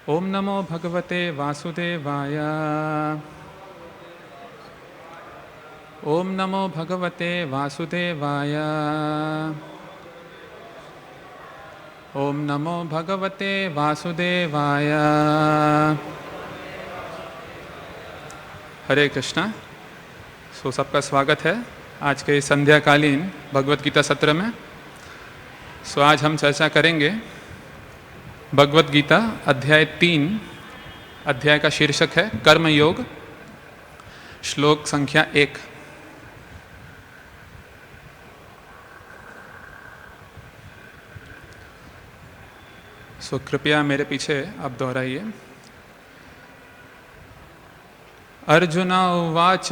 ओम नमो भगवते वासुदेवाय। ओम नमो भगवते वासुदेवाय। ओम नमो भगवते वासुदेवाय। हरे कृष्णा। सबका स्वागत है आज के संध्याकालीन भगवत गीता सत्र में। आज हम चर्चा करेंगे भगवत गीता अध्याय 3। अध्याय का शीर्षक है कर्म योग, श्लोक संख्या 1। कृपया मेरे पीछे आप दोहराइए। अर्जुन उवाच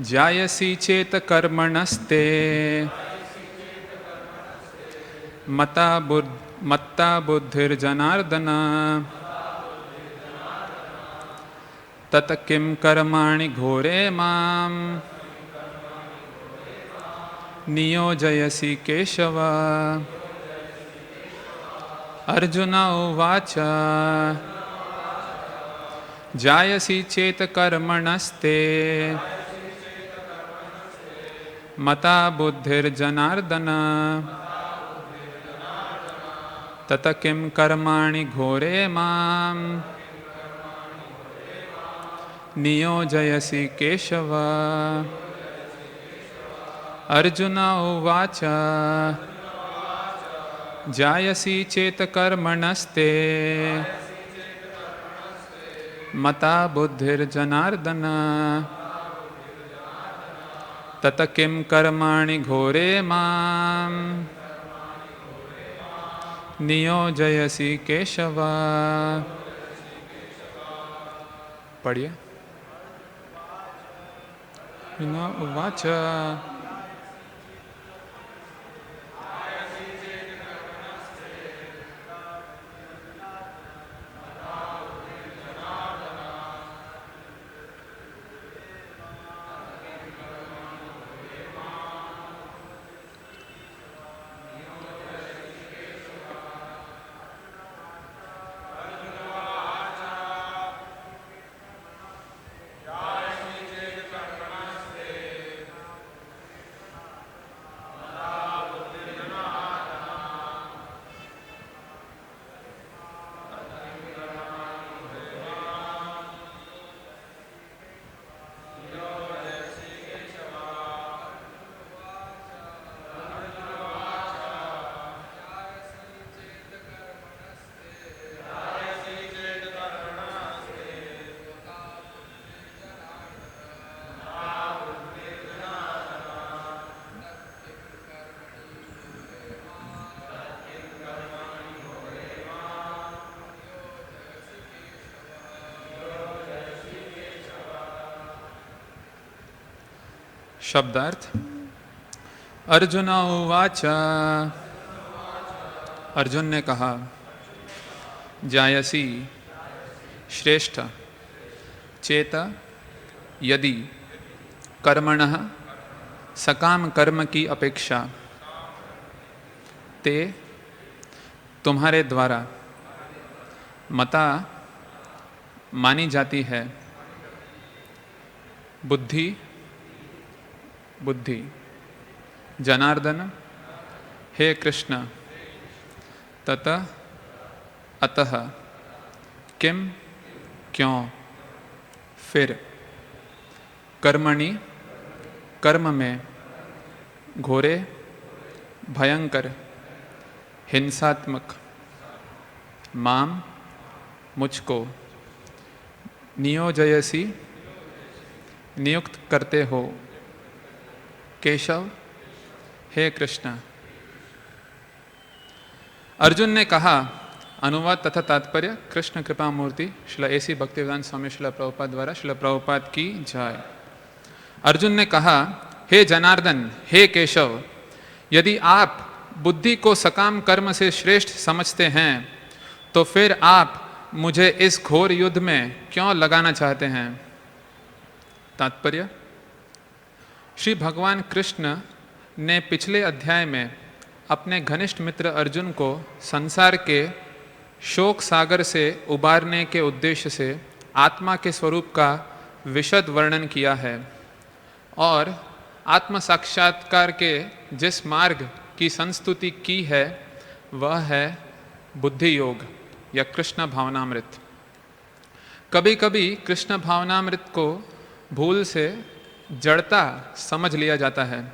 जायसी चेत कर्मणस्ते मत्ता बुद्धिर्जनार्दन तत किं कर्माणि घोरे मां नियोजयसि केशव। अर्जुन उवाच जायसी चेत कर्मणस्ते मता बुद्धिर्जनार्दन तत किं कर्माणि घोरे मां नियोजयसि केशव। अर्जुन उवाच जायसी चेत कर्मणस्ते मता बुद्धिर्जनार्दन तत किं कर्माणि घोरे मां नियोजयसि केशव। पढ़िए। उवाच शब्दार्थ। अर्जुन उवाच, अर्जुन ने कहा, जायसी श्रेष्ठ, चेत यदि, कर्मणः सकाम कर्म की अपेक्षा, ते तुम्हारे द्वारा, मता मानी जाती है, बुद्धि बुद्धि, जनार्दन हे कृष्ण, तत अतः, किम क्यों, फिर, कर्मणि कर्म में, घोरे भयंकर, हिंसात्मक, माम मुझको, नियोजयसी नियुक्त करते हो, केशव हे कृष्ण। अर्जुन ने कहा, अनुवाद तथा तात्पर्य कृष्ण कृपा मूर्ति श्रील एसी भक्तिवेदांत स्वामी श्रील प्रभुपाद द्वारा श्रील प्रभुपाद की जय। अर्जुन ने कहा, हे जनार्दन, हे केशव, यदि आप बुद्धि को सकाम कर्म से श्रेष्ठ समझते हैं तो फिर आप मुझे इस घोर युद्ध में क्यों लगाना चाहते हैं। तात्पर्य, श्री भगवान कृष्ण ने पिछले अध्याय में अपने घनिष्ठ मित्र अर्जुन को संसार के शोक सागर से उबारने के उद्देश्य से आत्मा के स्वरूप का विशद वर्णन किया है और आत्म साक्षात्कार के जिस मार्ग की संस्तुति की है वह है बुद्धि योग या कृष्ण भावनामृत। कभी कभी कृष्ण भावनामृत को भूल से जड़ता समझ लिया जाता है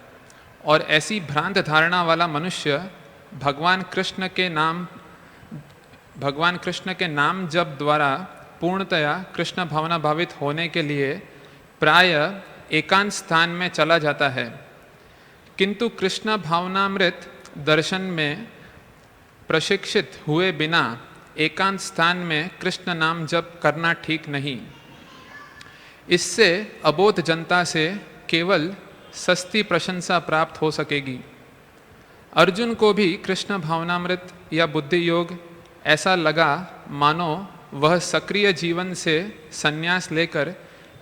और ऐसी भ्रांत धारणा वाला मनुष्य भगवान कृष्ण के नाम जप द्वारा पूर्णतया कृष्ण भावना भावित होने के लिए प्राय एकांत स्थान में चला जाता है। किंतु कृष्ण भावनामृत दर्शन में प्रशिक्षित हुए बिना एकांत स्थान में कृष्ण नाम जप करना ठीक नहीं। इससे अबोध जनता से केवल सस्ती प्रशंसा प्राप्त हो सकेगी। अर्जुन को भी कृष्ण भावनामृत या बुद्धि योग ऐसा लगा मानो वह सक्रिय जीवन से संन्यास लेकर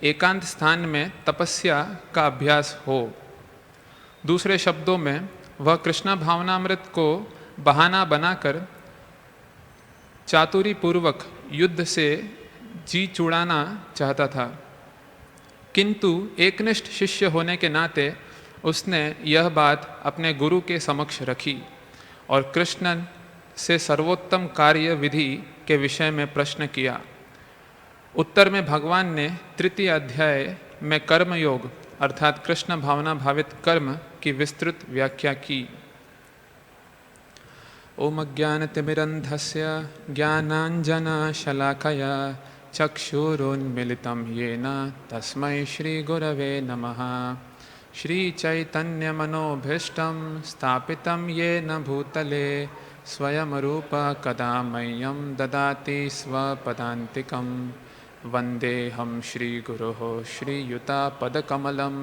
एकांत स्थान में तपस्या का अभ्यास हो। दूसरे शब्दों में वह कृष्ण भावनामृत को बहाना बनाकर चातुरी पूर्वक युद्ध से जी चुड़ाना चाहता था। किंतु एकनिष्ठ शिष्य होने के नाते उसने यह बात अपने गुरु के समक्ष रखी और कृष्ण से सर्वोत्तम कार्य विधि के विषय में प्रश्न किया। उत्तर में भगवान ने तृतीय अध्याय में कर्म योग अर्थात कृष्ण भावना भावित कर्म की विस्तृत व्याख्या की। ओम अज्ञानतिमिरन्धस्य ज्ञानाञ्जनशलाकया चक्षुरुन्मीलितं येन तस्मै श्रीगुरवे नमः। श्रीचैतन्यमनोभीष्टं स्थापितं येन भूतले स्वयं रूप कदा मह्यं ददाति स्वपदान्तिकं। वन्देऽहं श्रीगुरोः श्रीयुतापदकमलं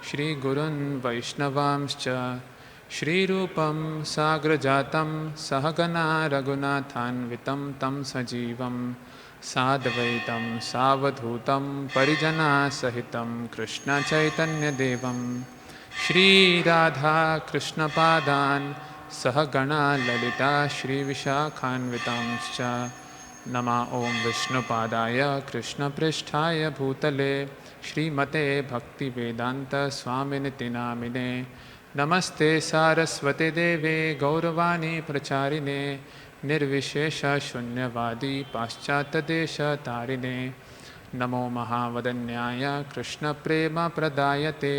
श्रीगुरुन् वैष्णवांश्च श्रीरूपं साग्रजातं सहगना रघुनाथान्वितं तं सजीवं साद्वैतं सावधूतं परिजनसहितं कृष्णचैतन्यदेवं श्रीराधा कृष्णपादान् सहगणा ललिता श्रीविशाखान्वितांश्च। नमः ओं विष्णुपादाय कृष्णपृष्ठाय भूतले श्रीमते भक्तिवेदांत स्वामिनिति नामिने। नमस्ते सारस्वते देवे गौरवाणी प्रचारिणे निर्विशेष शून्यवादी पाश्चात्यदेशतारिणे। नमो महावदन्याय कृष्णप्रेमप्रदायते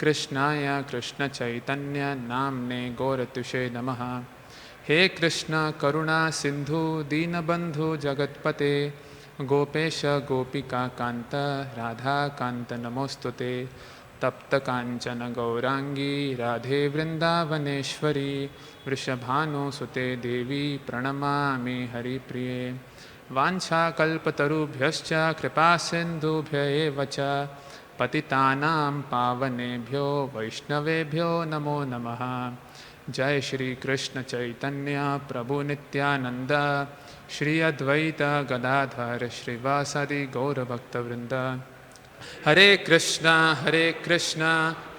कृष्णाय कृष्णचैतन्य नाम्ने गौरतुषे नमः। हे कृष्ण करुणा सिंधु दीनबंधु जगत्पते गोपेश गोपिका कांत राधा कांत नमोस्तुते। तप्त कांचन गौरांगी राधे वृंदावनेश्वरी वृषभानुसुते देवी प्रणमामि हरिप्रिये। वाञ्छाकल्पतरुभ्यश्च कृपा सिन्धुभ्य एव च पतितानां पावनेभ्यो वैष्णवेभ्यो नमो नमः। जय श्री कृष्ण चैतन्य प्रभु नित्यानंद श्री अद्वैत गदाधर श्रीवासादि गौरभक्तवृंद। हरे कृष्णा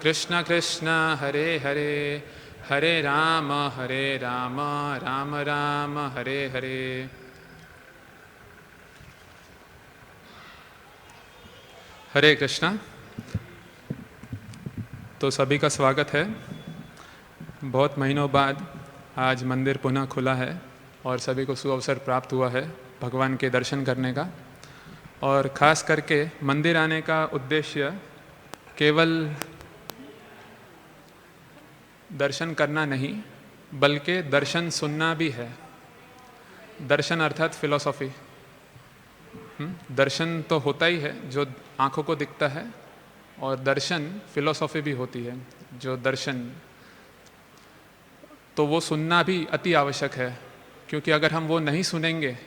कृष्ण कृष्ण हरे हरे हरे राम राम राम हरे हरे। हरे कृष्णा। तो सभी का स्वागत है। बहुत महीनों बाद आज मंदिर पुनः खुला है और सभी को सुअवसर प्राप्त हुआ है भगवान के दर्शन करने का। और ख़ास करके मंदिर आने का उद्देश्य केवल दर्शन करना नहीं बल्कि दर्शन सुनना भी है। दर्शन अर्थात फिलॉसफी। दर्शन तो होता ही है जो आँखों को दिखता है और दर्शन फिलॉसफी भी होती है जो दर्शन, तो वो सुनना भी अति आवश्यक है। क्योंकि अगर हम वो नहीं सुनेंगे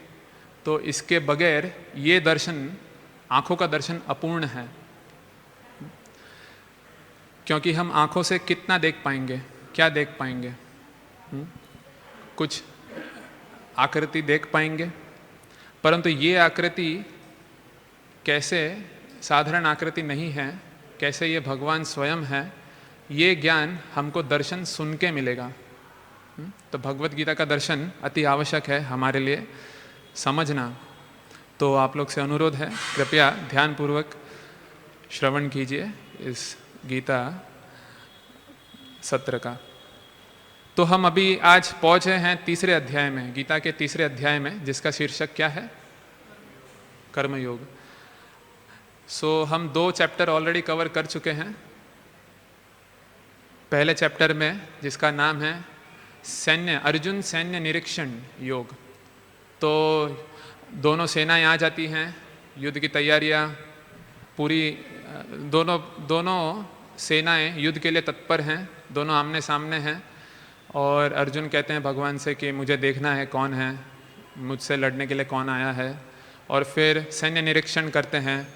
तो इसके बगैर ये दर्शन, आँखों का दर्शन अपूर्ण है। क्योंकि हम आँखों से कितना देख पाएंगे, क्या देख पाएंगे? कुछ आकृति देख पाएंगे, परंतु ये आकृति कैसे साधारण आकृति नहीं है, कैसे ये भगवान स्वयं है, ये ज्ञान हमको दर्शन सुन के मिलेगा। तो भगवत गीता का दर्शन अति आवश्यक है हमारे लिए समझना। तो आप लोग से अनुरोध है, कृपया ध्यानपूर्वक श्रवण कीजिए इस गीता सत्र का। तो हम अभी आज पहुंचे हैं तीसरे अध्याय में, गीता के तीसरे अध्याय में, जिसका शीर्षक क्या है? कर्मयोग। हम 2 चैप्टर ऑलरेडी कवर कर चुके हैं। पहले चैप्टर में जिसका नाम है अर्जुन सैन्य निरीक्षण योग, तो दोनों सेनाएं आ जाती हैं, युद्ध की तैयारियां पूरी, दोनों सेनाएं युद्ध के लिए तत्पर हैं, दोनों आमने सामने हैं। और अर्जुन कहते हैं भगवान से कि मुझे देखना है कौन है, मुझसे लड़ने के लिए कौन आया है। और फिर सैन्य निरीक्षण करते हैं,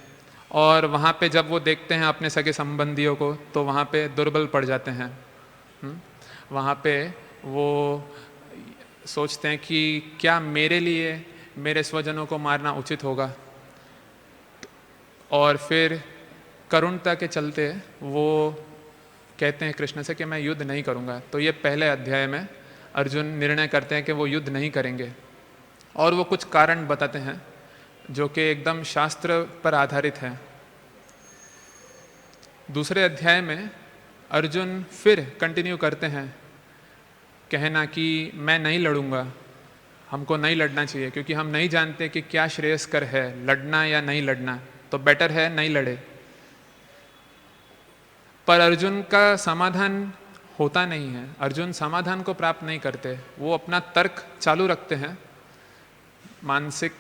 और वहाँ पे जब वो देखते हैं अपने सगे संबंधियों को, तो वहाँ पे दुर्बल पड़ जाते हैं। वहाँ पे वो सोचते हैं कि क्या मेरे लिए मेरे स्वजनों को मारना उचित होगा। और फिर करुणता के चलते वो कहते हैं कृष्ण से कि मैं युद्ध नहीं करूँगा। तो ये पहले अध्याय में अर्जुन निर्णय करते हैं कि वो युद्ध नहीं करेंगे, और वो कुछ कारण बताते हैं जो कि एकदम शास्त्र पर आधारित है। दूसरे अध्याय में अर्जुन फिर कंटिन्यू करते हैं कहना कि मैं नहीं लड़ूंगा, हमको नहीं लड़ना चाहिए, क्योंकि हम नहीं जानते कि क्या श्रेयस्कर है, लड़ना या नहीं लड़ना, तो बेटर है नहीं लड़े। पर अर्जुन का समाधान होता नहीं है, अर्जुन समाधान को प्राप्त नहीं करते, वो अपना तर्क चालू रखते हैं, मानसिक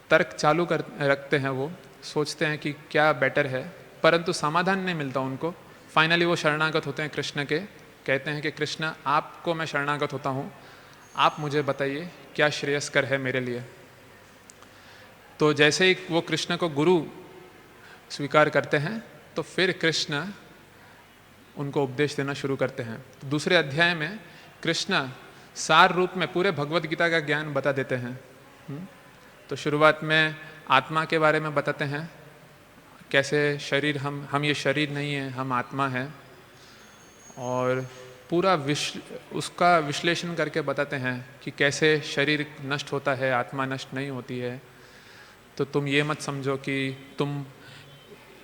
तर्क चालू रखते हैं, वो सोचते हैं कि क्या बेटर है, परंतु समाधान नहीं मिलता उनको। फाइनली वो शरणागत होते हैं कृष्ण के, कहते हैं कि कृष्ण आपको मैं शरणागत होता हूँ, आप मुझे बताइए क्या श्रेयस्कर है मेरे लिए। तो जैसे ही वो कृष्ण को गुरु स्वीकार करते हैं, तो फिर कृष्ण उनको उपदेश देना शुरू करते हैं। दूसरे अध्याय में कृष्ण सार रूप में पूरे भगवत गीता का ज्ञान बता देते हैं। तो शुरुआत में आत्मा के बारे में बताते हैं, कैसे शरीर, हम ये शरीर नहीं है, हम आत्मा है, और पूरा उसका विश्लेषण करके बताते हैं कि कैसे शरीर नष्ट होता है, आत्मा नष्ट नहीं होती है। तो तुम ये मत समझो कि तुम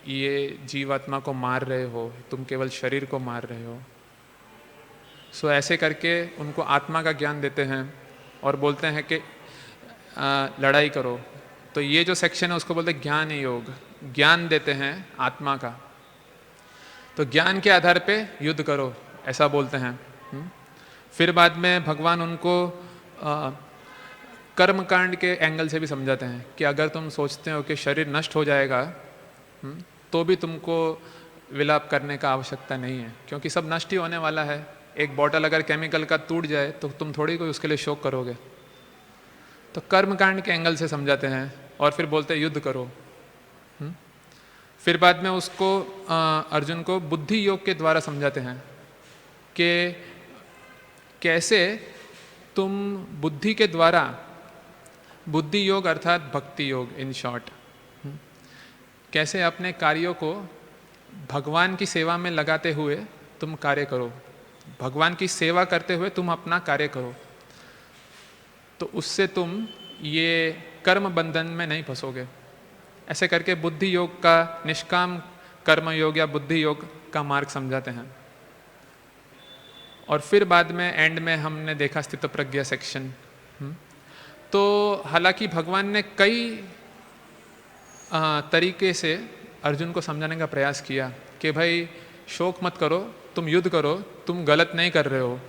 ये जीवात्मा को मार रहे हो, तुम केवल शरीर को मार रहे हो। ऐसे करके उनको आत्मा का ज्ञान देते हैं और बोलते हैं कि लड़ाई करो। तो ये जो सेक्शन है उसको बोलते हैं ज्ञान योग, ज्ञान देते हैं आत्मा का। तो ज्ञान के आधार पे युद्ध करो, ऐसा बोलते हैं। फिर बाद में भगवान उनको कर्मकांड के एंगल से भी समझाते हैं कि अगर तुम सोचते हो कि शरीर नष्ट हो जाएगा, तो भी तुमको विलाप करने का आवश्यकता नहीं है, क्योंकि सब नष्ट ही होने वाला है। एक बॉटल अगर केमिकल का टूट जाए तो तुम थोड़ी कोई उसके लिए शोक करोगे। तो कर्मकांड के एंगल से समझाते हैं, और फिर बोलते हैं युद्ध करो। फिर बाद में उसको अर्जुन को बुद्धि योग के द्वारा समझाते हैं कि कैसे तुम बुद्धि के द्वारा, बुद्धि योग अर्थात भक्ति योग इन शॉर्ट, कैसे अपने कार्यों को भगवान की सेवा में लगाते हुए तुम कार्य करो, भगवान की सेवा करते हुए तुम अपना कार्य करो। तो उससे तुम ये कर्म बंधन में नहीं फंसोगे। ऐसे करके बुद्धि योग का, निष्काम कर्म योग या बुद्धि योग का मार्ग समझाते हैं। और फिर बाद में एंड में हमने देखा स्थित प्रज्ञा सेक्शन। तो हालांकि भगवान ने कई तरीके से अर्जुन को समझाने का प्रयास किया कि भाई शोक मत करो, तुम युद्ध करो, तुम गलत नहीं कर रहे हो,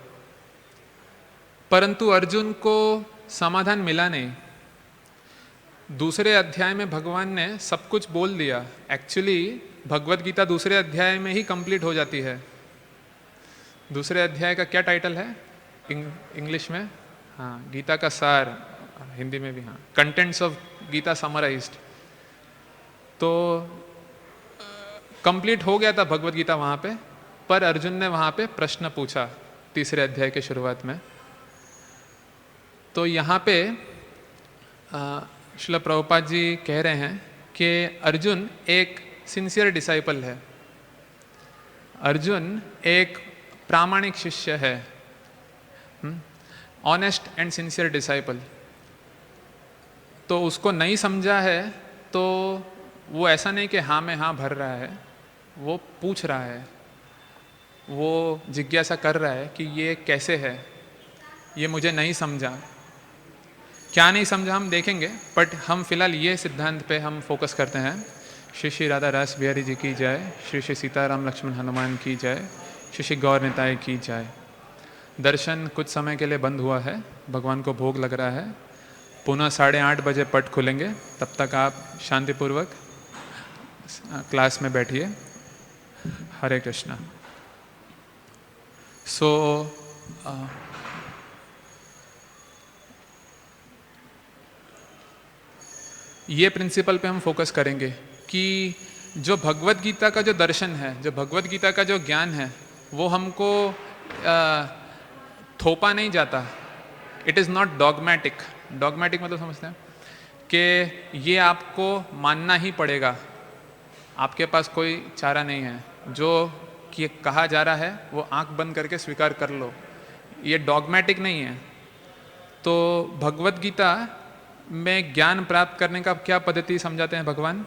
परंतु अर्जुन को समाधान मिला नहीं। दूसरे अध्याय में भगवान ने सब कुछ बोल दिया। एक्चुअली भगवत गीता दूसरे अध्याय में ही कंप्लीट हो जाती है। दूसरे अध्याय का क्या टाइटल है इंग्लिश में? हाँ, गीता का सार, हिंदी में भी हाँ, कंटेंट्स ऑफ गीता समराइज्ड। तो कंप्लीट हो गया था भगवत गीता वहाँ पे, पर अर्जुन ने वहाँ पे प्रश्न पूछा तीसरे अध्याय के शुरुआत में। तो यहाँ पे श्रील प्रभुपाद जी कह रहे हैं कि अर्जुन एक सिंसियर डिसाइपल है, अर्जुन एक प्रामाणिक शिष्य है, ऑनेस्ट एंड सिंसियर डिसाइपल। तो उसको नहीं समझा है तो वो ऐसा नहीं कि हाँ में हाँ भर रहा है, वो पूछ रहा है, वो जिज्ञासा कर रहा है कि ये कैसे है, ये मुझे नहीं समझा। क्या नहीं समझा हम देखेंगे, बट हम फिलहाल ये सिद्धांत पे हम फोकस करते हैं। श्री श्री राधा रास बिहारी जी की जय, श्री श्री सीताराम लक्ष्मण हनुमान की जय, श्री श्री गौर निताय की जय। दर्शन कुछ समय के लिए बंद हुआ है, भगवान को भोग लग रहा है। पुनः 8:30 बजे पट खुलेंगे, तब तक आप शांतिपूर्वक क्लास में बैठिए। हरे कृष्णा। सो ये प्रिंसिपल पे हम फोकस करेंगे कि जो भगवत गीता का जो दर्शन है, जो भगवत गीता का जो ज्ञान है, वो हमको थोपा नहीं जाता। It is not dogmatic. Dogmatic मतलब समझते हैं कि ये आपको मानना ही पड़ेगा, आपके पास कोई चारा नहीं है। जो कि कहा जा रहा है वो आंख बंद करके स्वीकार कर लो, ये डॉगमेटिक नहीं है। तो भगवत गीता में ज्ञान प्राप्त करने का क्या पद्धति समझाते हैं भगवान?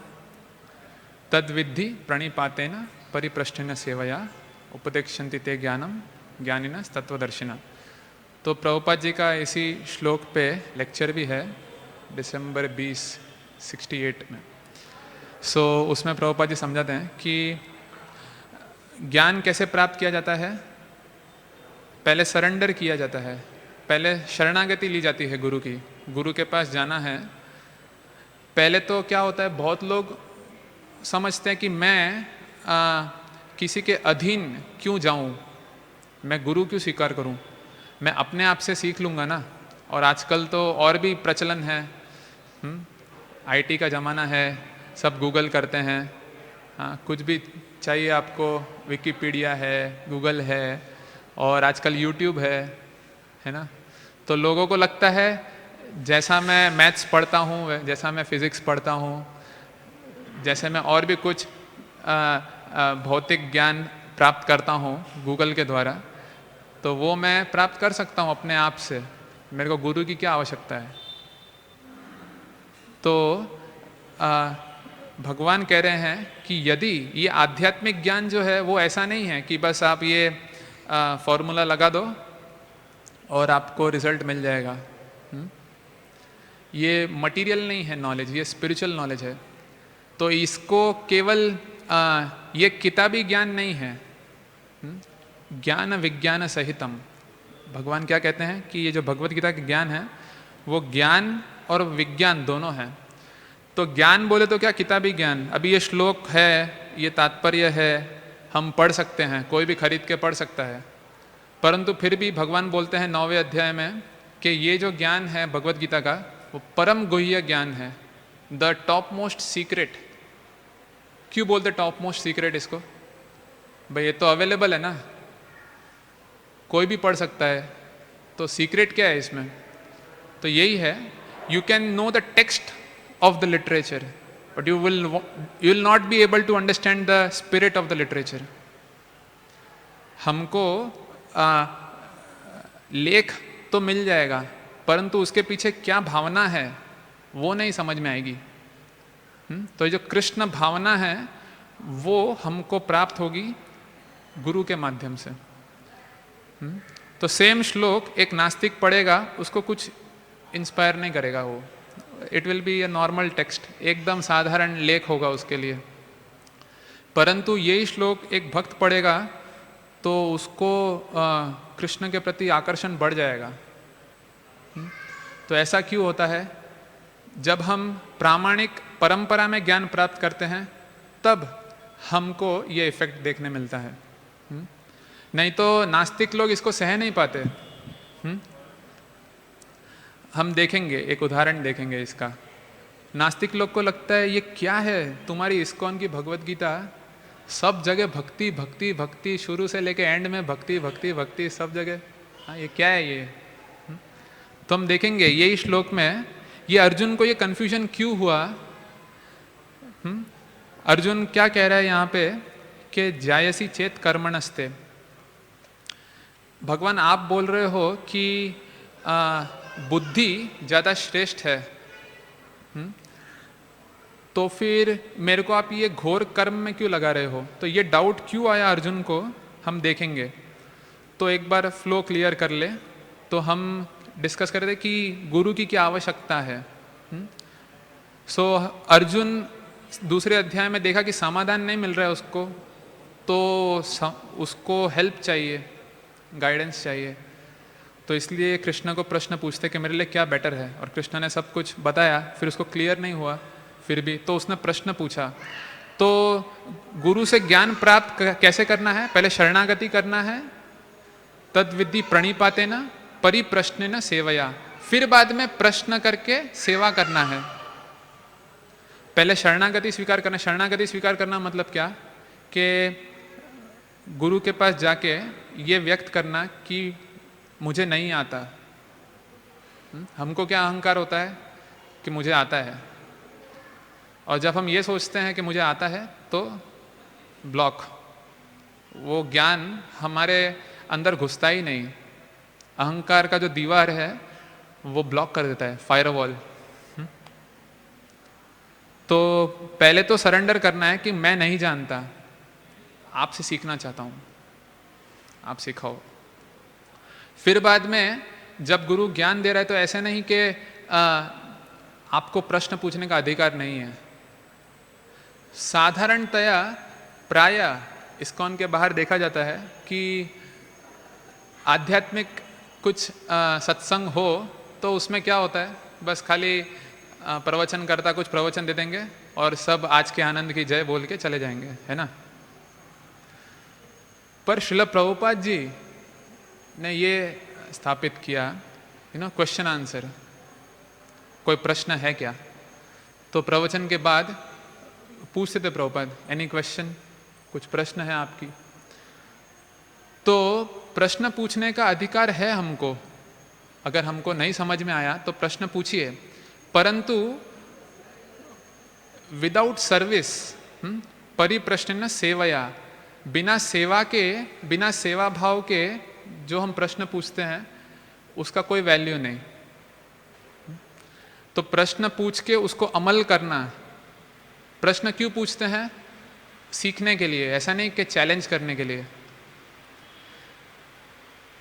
तद विद्धि प्रणिपातेन परिप्रश्नेन सेवया उपदेक्षन्ति ते ज्ञानम ज्ञानिनः तत्वदर्शिनः। तो प्रभुपाद जी का इसी श्लोक पे लेक्चर भी है दिसंबर 20, 68 में। सो उसमें प्रभुपाद जी समझाते हैं कि ज्ञान कैसे प्राप्त किया जाता है। पहले सरेंडर किया जाता है, पहले शरणागति ली जाती है गुरु की, गुरु के पास जाना है। पहले तो क्या होता है, बहुत लोग समझते हैं कि मैं किसी के अधीन क्यों जाऊं, मैं गुरु क्यों स्वीकार करूं, मैं अपने आप से सीख लूँगा ना। और आजकल तो और भी प्रचलन है, आईटी का ज़माना है, सब गूगल करते हैं। हाँ, कुछ भी चाहिए आपको, विकिपीडिया है, गूगल है, और आजकल यूट्यूब है ना। तो लोगों को लगता है जैसा मैं मैथ्स पढ़ता हूँ, जैसा मैं फिज़िक्स पढ़ता हूँ, जैसे मैं और भी कुछ भौतिक ज्ञान प्राप्त करता हूँ गूगल के द्वारा, तो वो मैं प्राप्त कर सकता हूँ अपने आप से, मेरे को गुरु की क्या आवश्यकता है। तो भगवान कह रहे हैं कि यदि ये आध्यात्मिक ज्ञान जो है वो ऐसा नहीं है कि बस आप ये फॉर्मूला लगा दो और आपको रिजल्ट मिल जाएगा। ये मटेरियल नहीं है नॉलेज, ये स्पिरिचुअल नॉलेज है। तो इसको केवल ये किताबी ज्ञान नहीं है, ज्ञान विज्ञान सहितम। भगवान क्या कहते हैं कि ये जो भगवत गीता का ज्ञान है वो ज्ञान और विज्ञान दोनों है। तो ज्ञान बोले तो क्या, किताबी ज्ञान। अभी ये श्लोक है, ये तात्पर्य है, हम पढ़ सकते हैं, कोई भी खरीद के पढ़ सकता है। परंतु फिर भी भगवान बोलते हैं 9वें अध्याय में कि ये जो ज्ञान है भगवत गीता का वो परम गुह्य ज्ञान है, द टॉप मोस्ट सीक्रेट। क्यों बोलते टॉप मोस्ट सीक्रेट इसको? भाई ये तो अवेलेबल है ना, कोई भी पढ़ सकता है, तो सीक्रेट क्या है इसमें? तो यही है, you can know the text of the literature but you will not be able to understand the spirit of the literature. हमको लेख तो मिल जाएगा, परंतु उसके पीछे क्या भावना है वो नहीं समझ में आएगी। तो जो कृष्ण भावना है वो हमको प्राप्त होगी गुरु के माध्यम से। तो सेम श्लोक एक नास्तिक पढ़ेगा, उसको कुछ इंस्पायर नहीं करेगा वो, it will be a normal text, एकदम साधारण लेख होगा उसके लिए। परंतु यही श्लोक एक भक्त पढ़ेगा तो उसको कृष्ण के प्रति आकर्षण बढ़ जाएगा। तो ऐसा क्यों होता है? जब हम प्रामाणिक परंपरा में ज्ञान प्राप्त करते हैं तब हमको ये इफेक्ट देखने मिलता है, नहीं तो नास्तिक लोग इसको सह नहीं पाते। हम देखेंगे, एक उदाहरण देखेंगे इसका। नास्तिक लोग को लगता है ये क्या है, तुम्हारी इस्कॉन की भगवत गीता सब जगह भक्ति भक्ति भक्ति, शुरू से लेके एंड में भक्ति भक्ति भक्ति सब जगह, हाँ ये क्या है ये? तो हम देखेंगे यही श्लोक में ये अर्जुन को ये कंफ्यूजन क्यों हुआ। अर्जुन क्या कह रहा है यहाँ पे कि जायसी चेत कर्मणस्ते, भगवान आप बोल रहे हो कि बुद्धि ज़्यादा श्रेष्ठ है, तो फिर मेरे को आप ये घोर कर्म में क्यों लगा रहे हो? तो ये डाउट क्यों आया अर्जुन को, हम देखेंगे। तो एक बार फ्लो क्लियर कर ले। तो हम डिस्कस कर रहे थे कि गुरु की क्या आवश्यकता है। सो अर्जुन दूसरे अध्याय में देखा कि समाधान नहीं मिल रहा है उसको, तो उसको हेल्प चाहिए, गाइडेंस चाहिए। तो इसलिए कृष्ण को प्रश्न पूछते कि मेरे लिए क्या बेटर है, और कृष्ण ने सब कुछ बताया, फिर उसको क्लियर नहीं हुआ फिर भी, तो उसने प्रश्न पूछा। तो गुरु से ज्ञान प्राप्त कैसे करना है? पहले शरणागति करना है, तद विद्धि प्रणिपातेन परिप्रश्नेन सेवया, फिर बाद में प्रश्न करके सेवा करना है। पहले शरणागति स्वीकार करना। शरणागति स्वीकार करना मतलब क्या? कि गुरु के पास जाके ये व्यक्त करना कि मुझे नहीं आता। हमको क्या अहंकार होता है कि मुझे आता है, और जब हम ये सोचते हैं कि मुझे आता है तो ब्लॉक, वो ज्ञान हमारे अंदर घुसता ही नहीं। अहंकार का जो दीवार है वो ब्लॉक कर देता है, फायरवॉल। तो पहले तो सरेंडर करना है कि मैं नहीं जानता, आपसे सीखना चाहता हूं, आप सिखाओ। फिर बाद में जब गुरु ज्ञान दे रहा है तो ऐसे नहीं कि आपको प्रश्न पूछने का अधिकार नहीं है। साधारणतया प्रायः इस्कॉन के बाहर देखा जाता है कि आध्यात्मिक कुछ सत्संग हो तो उसमें क्या होता है, बस खाली प्रवचन करता कुछ प्रवचन दे देंगे और सब आज के आनंद की जय बोल के चले जाएंगे, है ना। पर श्रील प्रभुपाद जी ने ये स्थापित किया, क्वेश्चन आंसर, कोई प्रश्न है क्या? तो प्रवचन के बाद पूछते थे प्रभुपाद, एनी क्वेश्चन, कुछ प्रश्न है आपकी? तो प्रश्न पूछने का अधिकार है हमको। अगर हमको नहीं समझ में आया तो प्रश्न पूछिए, परंतु विदाउट सर्विस, परिप्रश्न सेवया, बिना सेवा के, बिना सेवा भाव के जो हम प्रश्न पूछते हैं उसका कोई वैल्यू नहीं। तो प्रश्न पूछ के उसको अमल करना। प्रश्न क्यों पूछते हैं? सीखने के लिए, ऐसा नहीं कि चैलेंज करने के लिए।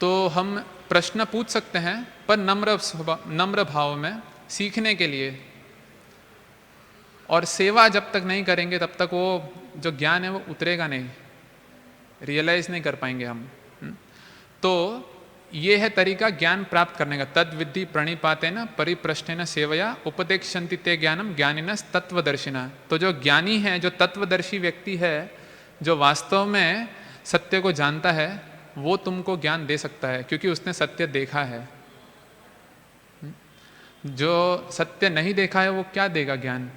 तो हम प्रश्न पूछ सकते हैं पर नम्र भाव में, सीखने के लिए। और सेवा जब तक नहीं करेंगे तब तक वो जो ज्ञान है वो उतरेगा नहीं, रियलाइज नहीं कर पाएंगे हम। तो ये है तरीका ज्ञान प्राप्त करने का। तद विद्धि प्रणिपातेन परिप्रश्नेन सेवया उपदेक्षन्ति ते ज्ञानम ज्ञानिनस् तत्वदर्शिना। तो जो ज्ञानी है, जो तत्वदर्शी व्यक्ति है, जो वास्तव में सत्य को जानता है, वो तुमको ज्ञान दे सकता है, क्योंकि उसने सत्य देखा है। जो सत्य नहीं देखा है वो क्या देगा ज्ञान?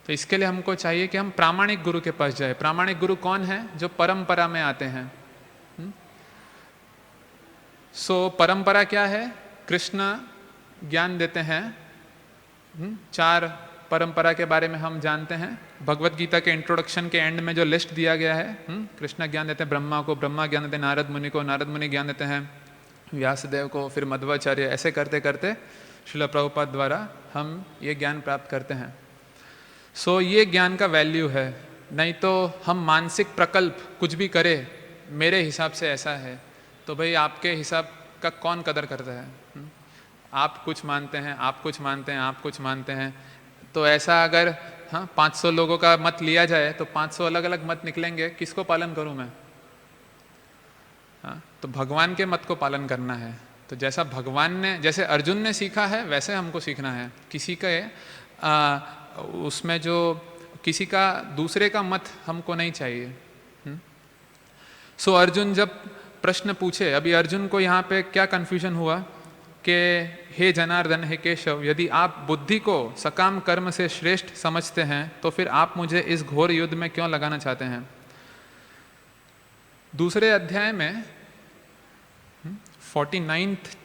तो इसके लिए हमको चाहिए कि हम प्रामाणिक गुरु के पास जाए। प्रामाणिक गुरु कौन है? जो परंपरा में आते हैं। सो परंपरा क्या है? कृष्ण ज्ञान देते हैं। 4 परंपरा के बारे में हम जानते हैं। भगवत गीता के इंट्रोडक्शन के एंड में जो लिस्ट दिया गया है, कृष्ण ज्ञान देते हैं ब्रह्मा को, ब्रह्मा ज्ञान देते हैं नारद मुनि को, नारद मुनि ज्ञान देते हैं व्यासदेव को, फिर मध्वाचार्य। ऐसे करते करते श्रील प्रभुपाद द्वारा हम ये ज्ञान प्राप्त करते हैं। सो ये ज्ञान का वैल्यू है। नहीं तो हम मानसिक प्रकल्प कुछ भी करें, मेरे हिसाब से ऐसा है, तो भाई आपके हिसाब का कौन कदर करता है? आप कुछ मानते हैं, आप कुछ मानते हैं, आप कुछ मानते हैं। तो ऐसा अगर 500 लोगों का मत लिया जाए तो 500 अलग अलग मत निकलेंगे, किसको पालन करूं मैं? तो भगवान के मत को पालन करना है। तो जैसा भगवान ने, जैसे अर्जुन ने सीखा है वैसे हमको सीखना है। किसी के उसमें जो किसी का दूसरे का मत हमको नहीं चाहिए। सो अर्जुन जब प्रश्न पूछे, अभी अर्जुन को यहाँ पे क्या कंफ्यूजन हुआ कि हे जनार्दन, हे केशव, यदि आप बुद्धि को सकाम कर्म से श्रेष्ठ समझते हैं तो फिर आप मुझे इस घोर युद्ध में क्यों लगाना चाहते हैं? दूसरे अध्याय में 49th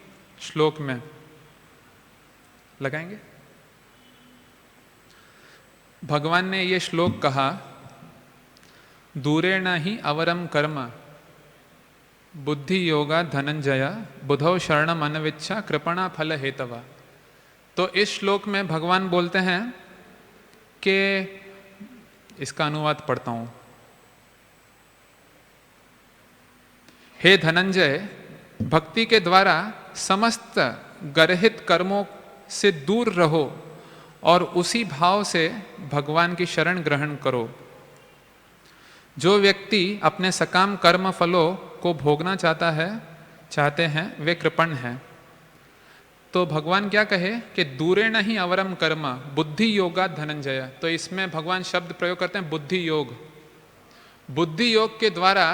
श्लोक में लगाएंगे, भगवान ने ये श्लोक कहा, दूरेण ही अवरम कर्म बुद्धि योगा धनंजय बुधौ शरणम अनविच्छा कृपणा फल हेतवा। तो इस श्लोक में भगवान बोलते हैं कि इसका अनुवाद पढ़ता हूं। हे धनंजय, भक्ति के द्वारा समस्त गर्हित कर्मों से दूर रहो और उसी भाव से भगवान की शरण ग्रहण करो। जो व्यक्ति अपने सकाम कर्म फलों को भोगना चाहते हैं वे कृपण हैं। तो भगवान क्या कहे कि दूरे नहीं अवरम कर्म बुद्धि योगा धनंजय। तो इसमें भगवान शब्द प्रयोग करते हैं बुद्धि योग। बुद्धि योग के द्वारा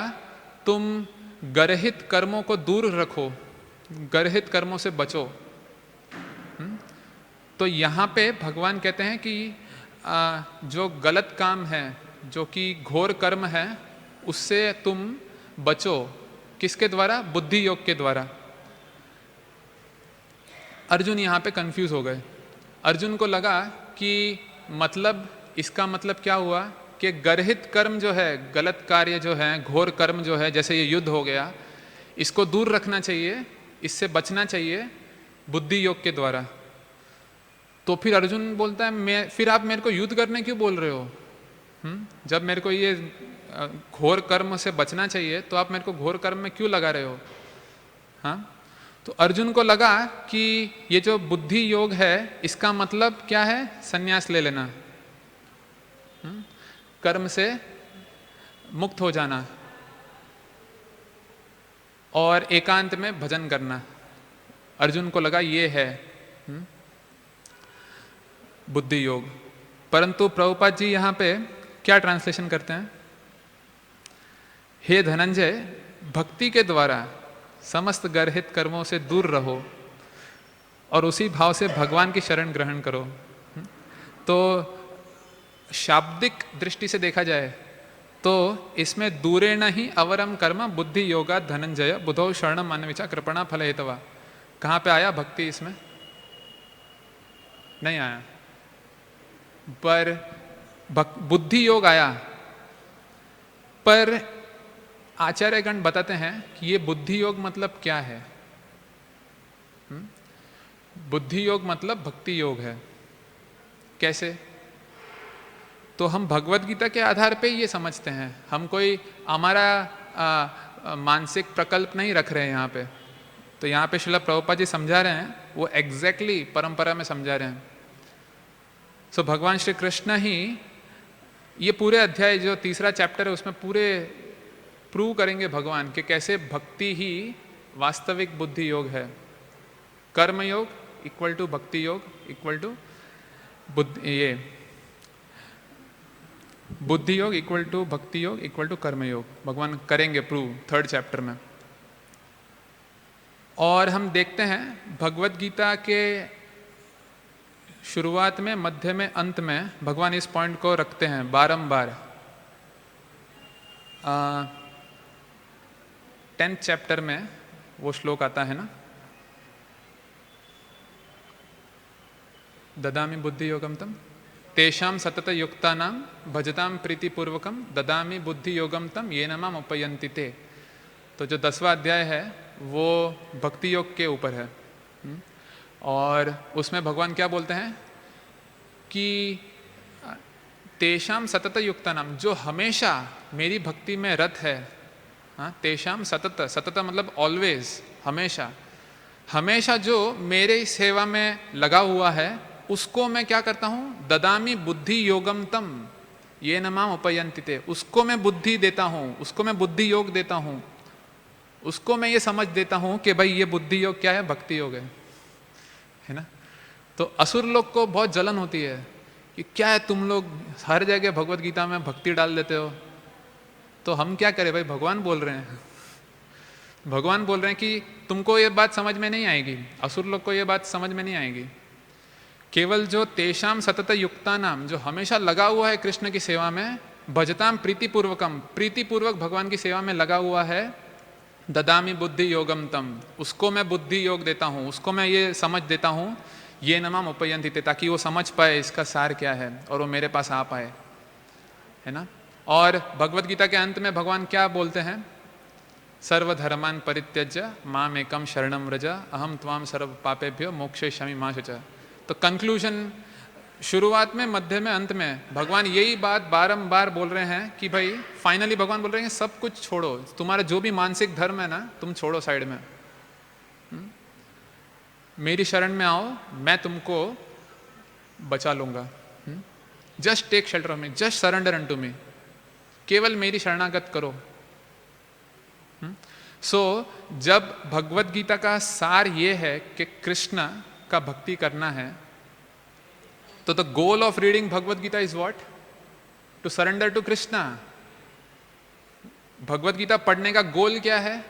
तुम गर्हित कर्मों को दूर रखो, गर्हित कर्मों से बचो। तो यहाँ पे भगवान कहते हैं कि जो गलत काम है, जो कि घोर कर्म है, उससे तुम बचो। किसके द्वारा? बुद्धि योग के द्वारा। अर्जुन यहाँ पे कंफ्यूज हो गए। अर्जुन को लगा कि मतलब इसका मतलब क्या हुआ कि गर्हित कर्म जो है, गलत कार्य जो है, घोर कर्म जो है, जैसे ये युद्ध हो गया, इसको दूर रखना चाहिए, इससे बचना चाहिए बुद्धि योग के द्वारा। तो फिर अर्जुन बोलता है फिर आप मेरे को युद्ध करने क्यों बोल रहे हो? जब मेरे को ये घोर कर्म से बचना चाहिए तो आप मेरे को घोर कर्म में क्यों लगा रहे हो? हाँ, तो अर्जुन को लगा कि ये जो बुद्धि योग है इसका मतलब क्या है? संन्यास ले लेना, कर्म से मुक्त हो जाना और एकांत में भजन करना। अर्जुन को लगा ये है बुद्धि योग। परंतु प्रभुपाद जी यहाँ पे क्या ट्रांसलेशन करते हैं? हे धनंजय, भक्ति के द्वारा समस्त गर्हित कर्मों से दूर रहो और उसी भाव से भगवान की शरण ग्रहण करो। तो शाब्दिक दृष्टि से देखा जाए तो इसमें दूरे नहीं अवरम कर्म बुद्धि योगा धनंजय बुधौ शरणम अनविच्छा कृपणा फल हेतवा। कहाँ पे आया भक्ति? इसमें नहीं आया, पर बुद्धि योग आया। पर आचार्यगण बताते हैं कि ये बुद्धि योग मतलब क्या है? बुद्धि योग मतलब भक्ति योग है। कैसे? तो हम भगवत गीता के आधार पे ये समझते हैं। हम कोई हमारा मानसिक प्रकल्प नहीं रख रहे हैं यहाँ पे। तो यहाँ पे श्रील प्रभुपाद जी समझा रहे हैं, वो एग्जैक्टली परंपरा में समझा रहे हैं। सो भगवान श्री कृष्ण ही ये पूरे अध्याय जो तीसरा चैप्टर है उसमें पूरे प्रूव करेंगे भगवान कि कैसे भक्ति ही वास्तविक बुद्धि योग है। कर्म योग इक्वल टू भक्ति योग इक्वल टू बुद्धि योग इक्वल टू भक्ति योग इक्वल टू कर्म योग। भगवान करेंगे प्रूव थर्ड चैप्टर में। और हम देखते हैं भगवत गीता के शुरुआत में, मध्य में, अंत में भगवान इस पॉइंट को रखते हैं बारंबार। 10th चैप्टर में वो श्लोक आता है ना, ददामि बुद्धि योगम तम तेषाम सतत युक्तानां भजताम प्रीतिपूर्वकम ददामि बुद्धि योगम तम येन माम उपयन्ति ते। तो जो 10वां अध्याय है वो भक्ति योग के ऊपर है। और उसमें भगवान क्या बोलते हैं कि तेषाम सतत युक्तानाम, जो हमेशा मेरी भक्ति में रत है। हाँ, तेषाम सतत, सतत मतलब ऑलवेज, हमेशा, हमेशा जो मेरे सेवा में लगा हुआ है उसको मैं क्या करता हूँ? ददामी बुद्धि योगम तम ये न माम उपयन्ति ते। उसको मैं बुद्धि देता हूँ, उसको मैं बुद्धि योग देता हूँ, उसको मैं ये समझ देता हूँ कि भाई ये बुद्धि योग क्या है? भक्ति योग है ना। तो असुर लोग को बहुत जलन होती है कि क्या है तुम लोग हर जगह भगवत गीता में भक्ति डाल देते हो। तो हम क्या करें भाई? भगवान बोल रहे हैं, भगवान बोल रहे हैं कि तुमको ये बात समझ में नहीं आएगी, असुर लोग को ये बात समझ में नहीं आएगी। केवल जो तेषाम सतत युक्ता नाम, जो हमेशा लगा हुआ है कृष्ण की सेवा में, भजताम प्रीतिपूर्वकम, प्रीतिपूर्वक भगवान की सेवा में लगा हुआ है, ददामी बुद्धि योगम तम, उसको मैं बुद्धि योग देता हूँ, उसको मैं ये समझ देता हूँ, ये नमाम उपयन्ति ते, ताकि वो समझ पाए इसका सार क्या है और वो मेरे पास आ पाए, है ना। और भगवत गीता के अंत में भगवान क्या बोलते हैं सर्वधर्मान् परित्यज्य माम एकम शरणम व्रज अहम त्वाम सर्व पापेभ्यो मोक्षयिष्यामि मा शुचः। तो कंक्लूजन, शुरुआत में, मध्य में, अंत में भगवान यही बात बारंबार बोल रहे हैं कि भाई फाइनली भगवान बोल रहे हैं सब कुछ छोड़ो, तुम्हारा जो भी मानसिक धर्म है ना तुम छोड़ो साइड में, मेरी शरण में आओ, मैं तुमको बचा लूंगा। Just take shelter of me, just surrender unto me, केवल मेरी शरणागत करो। सो जब भगवत गीता का सार ये है कि कृष्ण का भक्ति करना है, तो the goal of reading Bhagavad Gita is what? To surrender to Krishna. Bhagavad Gita पढ़ने का गोल क्या है?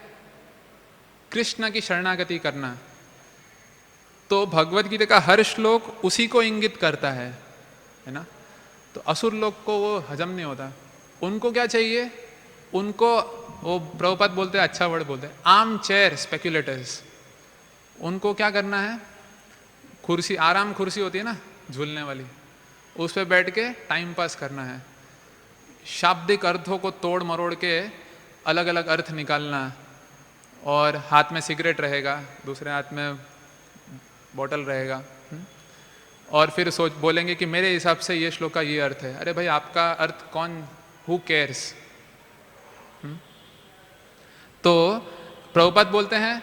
कृष्ण की शरणागति करना। तो भगवत गीता का हर श्लोक उसी को इंगित करता है ना। तो असुर लोग को वो हजम नहीं होता, उनको क्या चाहिए? उनको वो प्रभुपाद बोलते हैं, अच्छा वर्ड बोलते हैं, आर्म चेयर स्पेक्युलेटर्स। उनको क्या करना है? कुर्सी, आराम कुर्सी होती है ना झूलने वाली, उस पर बैठ के टाइम पास करना है। शाब्दिक अर्थों को तोड़ मरोड़ के अलग अलग अर्थ निकालना, और हाथ में सिगरेट रहेगा, दूसरे हाथ में बॉटल रहेगा, और फिर सोच बोलेंगे कि मेरे हिसाब से ये श्लोक का ये अर्थ है। अरे भाई आपका अर्थ कौन, हु केयर्स? तो प्रभुपाद बोलते हैं,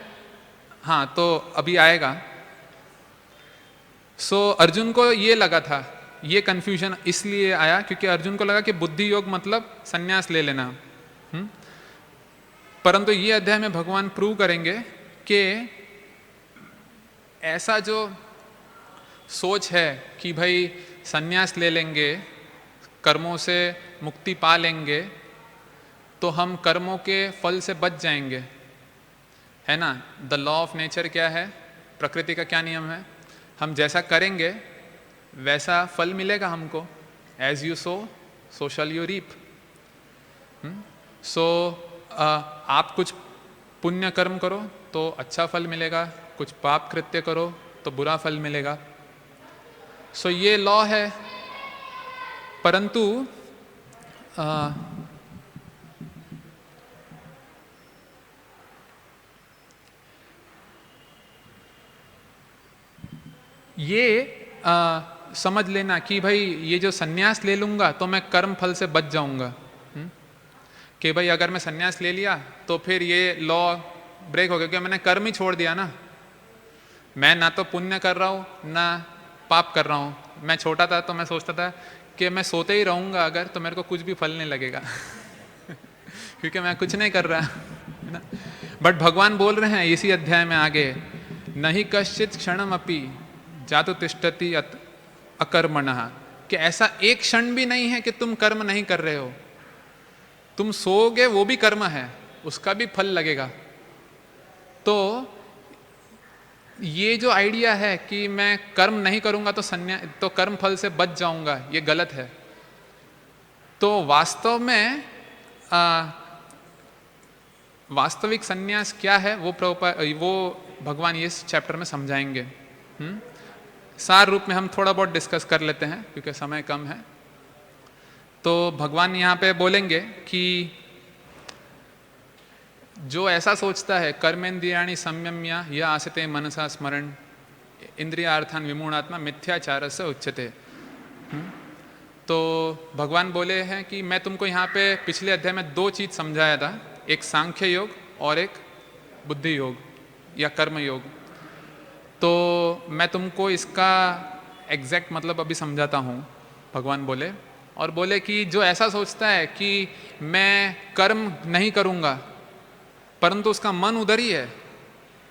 हाँ तो अभी आएगा। सो अर्जुन को ये लगा था, ये कंफ्यूजन इसलिए आया क्योंकि अर्जुन को लगा कि बुद्धि योग मतलब सन्यास ले लेना। परंतु ये अध्याय में भगवान प्रूव करेंगे कि ऐसा जो सोच है कि भाई सन्यास ले लेंगे, कर्मों से मुक्ति पा लेंगे, तो हम कर्मों के फल से बच जाएंगे, है ना। द लॉ ऑफ नेचर क्या है? प्रकृति का क्या नियम है? हम जैसा करेंगे वैसा फल मिलेगा हमको। As you sow so shall you reap. So आप कुछ पुण्य कर्म करो तो अच्छा फल मिलेगा, कुछ पाप कृत्य करो तो बुरा फल मिलेगा। सो ये लॉ है। परंतु ये समझ लेना कि भाई ये जो सन्यास ले लूंगा तो मैं कर्म फल से बच जाऊंगा, कि भाई अगर मैं सन्यास ले लिया तो फिर ये लॉ ब्रेक हो गया, क्योंकि मैंने कर्म ही छोड़ दिया ना। मैं ना तो पुण्य कर रहा हूँ ना पाप कर रहा हूँ। मैं छोटा था तो मैं सोचता था कि मैं सोते ही रहूंगा अगर, तो मेरे को कुछ भी फल नहीं लगेगा क्योंकि मैं कुछ नहीं कर रहा, है ना। बट भगवान बोल रहे हैं इसी अध्याय में आगे, नहीं कश्चित क्षणम अपि जातु तिष्ठति अकर्मणः, कि ऐसा एक क्षण भी नहीं है कि तुम कर्म नहीं कर रहे हो। तुम सोओगे वो भी कर्म है, उसका भी फल लगेगा। तो ये जो आइडिया है कि मैं कर्म नहीं करूंगा तो कर्म फल से बच जाऊंगा, ये गलत है। तो वास्तव में वास्तविक सन्यास क्या है वो भगवान इस चैप्टर में समझाएंगे। सार रूप में हम थोड़ा बहुत डिस्कस कर लेते हैं क्योंकि समय कम है। तो भगवान यहाँ पे बोलेंगे कि जो ऐसा सोचता है, कर्मेंद्रियाणि संयम्य या आसते मनसा स्मरण इंद्रियार्थान विमूढ़ात्मा मिथ्याचार से उच्यते। तो भगवान बोले हैं कि मैं तुमको यहाँ पे पिछले अध्याय में दो चीज समझाया था, एक सांख्य योग और एक बुद्धि योग या कर्म योग। तो मैं तुमको इसका एग्जैक्ट मतलब अभी समझाता हूँ। भगवान बोले और बोले कि जो ऐसा सोचता है कि मैं कर्म नहीं करूँगा परंतु उसका मन उधर ही है,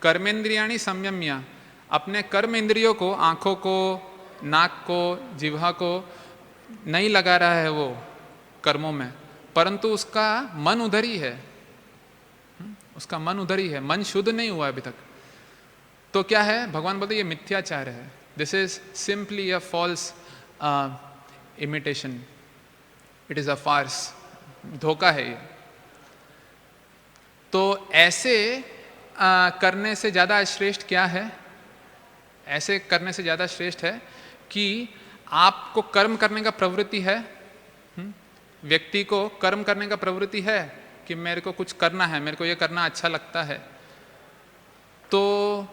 कर्मेंद्रियाणि संयम्य, अपने कर्म इंद्रियों को, आँखों को, नाक को, जिह्वा को नहीं लगा रहा है वो कर्मों में, परंतु उसका मन उधर ही है, उसका मन उधर ही है, मन शुद्ध नहीं हुआ अभी तक। तो क्या है? भगवान बोलते ये मिथ्याचार है। This is simply a false imitation, it is a farce, धोखा है ये। तो ऐसे करने से ज़्यादा श्रेष्ठ क्या है? ऐसे करने से ज़्यादा श्रेष्ठ है कि आपको कर्म करने का प्रवृत्ति है, व्यक्ति को कर्म करने का प्रवृत्ति है, कि मेरे को कुछ करना है, मेरे को ये करना अच्छा लगता है, तो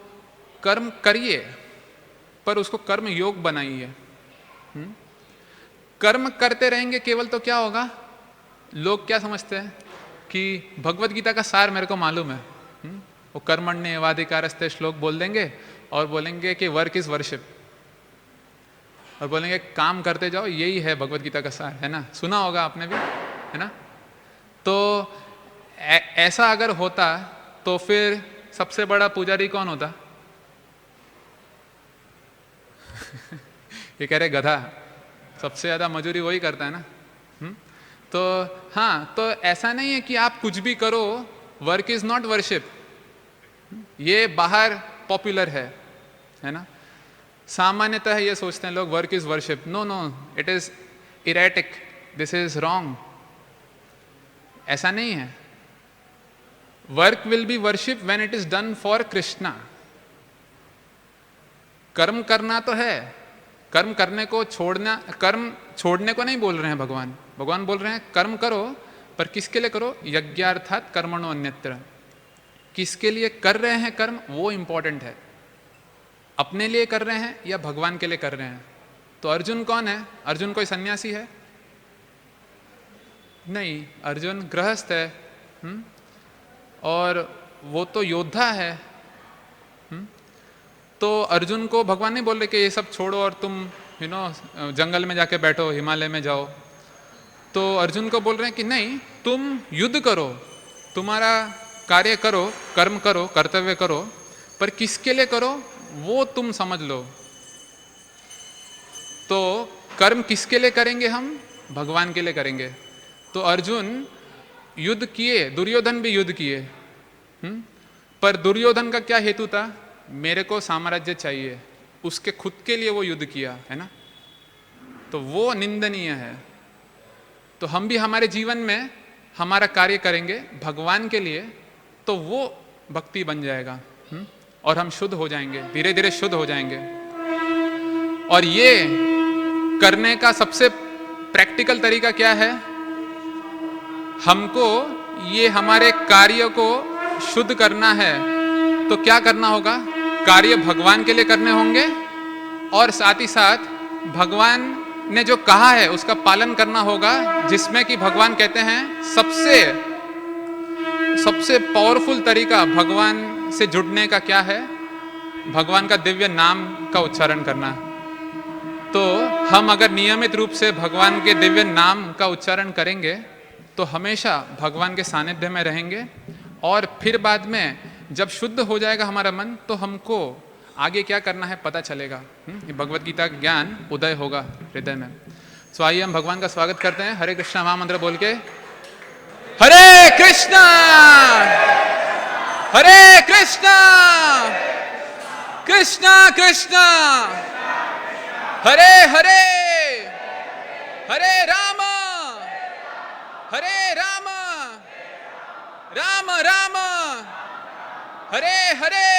कर्म करिए, पर उसको कर्म योग बनाइए। कर्म करते रहेंगे केवल तो क्या होगा, लोग क्या समझते हैं कि भगवत गीता का सार मेरे को मालूम है, वो कर्मण्य एवाधिकारस्ते श्लोक बोल देंगे और बोलेंगे कि वर्क इज वर्शिप, और बोलेंगे काम करते जाओ, यही है भगवत गीता का सार, है ना, सुना होगा आपने भी, है ना। तो ऐसा अगर होता तो फिर सबसे बड़ा पुजारी कौन होता? ये कह रहे गधा, सबसे ज्यादा मजूरी वही करता है ना। तो हाँ, तो ऐसा नहीं है कि आप कुछ भी करो, वर्क इज नॉट वर्शिप, ये बाहर पॉपुलर है ना। सामान्यतः ये सोचते हैं लोग work is worship. No no, it is erratic, this is wrong. ऐसा नहीं है। Work will be worship when it is done for Krishna. कर्म करना तो है, कर्म करने को छोड़ना, कर्म छोड़ने को नहीं बोल रहे हैं भगवान। भगवान बोल रहे हैं कर्म करो, पर किसके लिए करो? यज्ञार्थात कर्मणो अन्यत्र। किसके लिए कर रहे हैं कर्म, वो इंपॉर्टेंट है। अपने लिए कर रहे हैं या भगवान के लिए कर रहे हैं? तो अर्जुन कौन है? अर्जुन कोई सन्यासी है? नहीं, अर्जुन गृहस्थ है। और वो तो योद्धा है। तो अर्जुन को भगवान नहीं बोल रहे कि ये सब छोड़ो और तुम जंगल में जाके बैठो, हिमालय में जाओ। तो अर्जुन को बोल रहे हैं कि नहीं, तुम युद्ध करो, तुम्हारा कार्य करो, कर्म करो, कर्तव्य करो, पर किसके लिए करो वो तुम समझ लो। तो कर्म किसके लिए करेंगे हम? भगवान के लिए करेंगे। तो अर्जुन युद्ध किए, दुर्योधन भी युद्ध किए, पर दुर्योधन का क्या हेतु था? मेरे को साम्राज्य चाहिए, उसके खुद के लिए वो युद्ध किया, है ना। तो वो निंदनीय है। तो हम भी हमारे जीवन में हमारा कार्य करेंगे भगवान के लिए, तो वो भक्ति बन जाएगा, और हम शुद्ध हो जाएंगे, धीरे धीरे शुद्ध हो जाएंगे। और ये करने का सबसे प्रैक्टिकल तरीका क्या है? हमको ये हमारे कार्य को शुद्ध करना है, तो क्या करना होगा? कार्य भगवान के लिए करने होंगे, और साथ ही साथ भगवान ने जो कहा है उसका पालन करना होगा, जिसमें कि भगवान कहते हैं सबसे पावरफुल तरीका भगवान से जुड़ने का क्या है? भगवान का दिव्य नाम का उच्चारण करना। तो हम अगर नियमित रूप से भगवान के दिव्य नाम का उच्चारण करेंगे तो हमेशा भगवान के सानिध्य में रहेंगे, और फिर बाद में जब शुद्ध हो जाएगा हमारा मन, तो हमको आगे क्या करना है पता चलेगा। भगवत गीता का ज्ञान उदय होगा हृदय में। तो आइए हम भगवान का स्वागत करते हैं हरे कृष्णा महामंत्र बोल के। हरे कृष्णा हरे कृष्णा कृष्णा कृष्णा हरे हरे, हरे राम राम राम हरे हरे।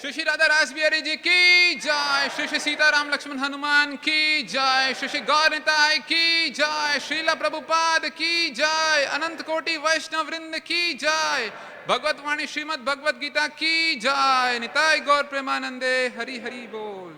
श्री श्री राधा रास बिहारी जी की जय, श्री श्री सीताराम लक्ष्मण हनुमान की जय, श्री श्री गौर निताय की जय, श्रीला प्रभुपाद की जय, अनंत कोटि वैष्णव वृंद की जय, भगवत वाणी श्रीमद् भगवत गीता की जय। निताय गौर प्रेमानंदे, हरि हरि बोल।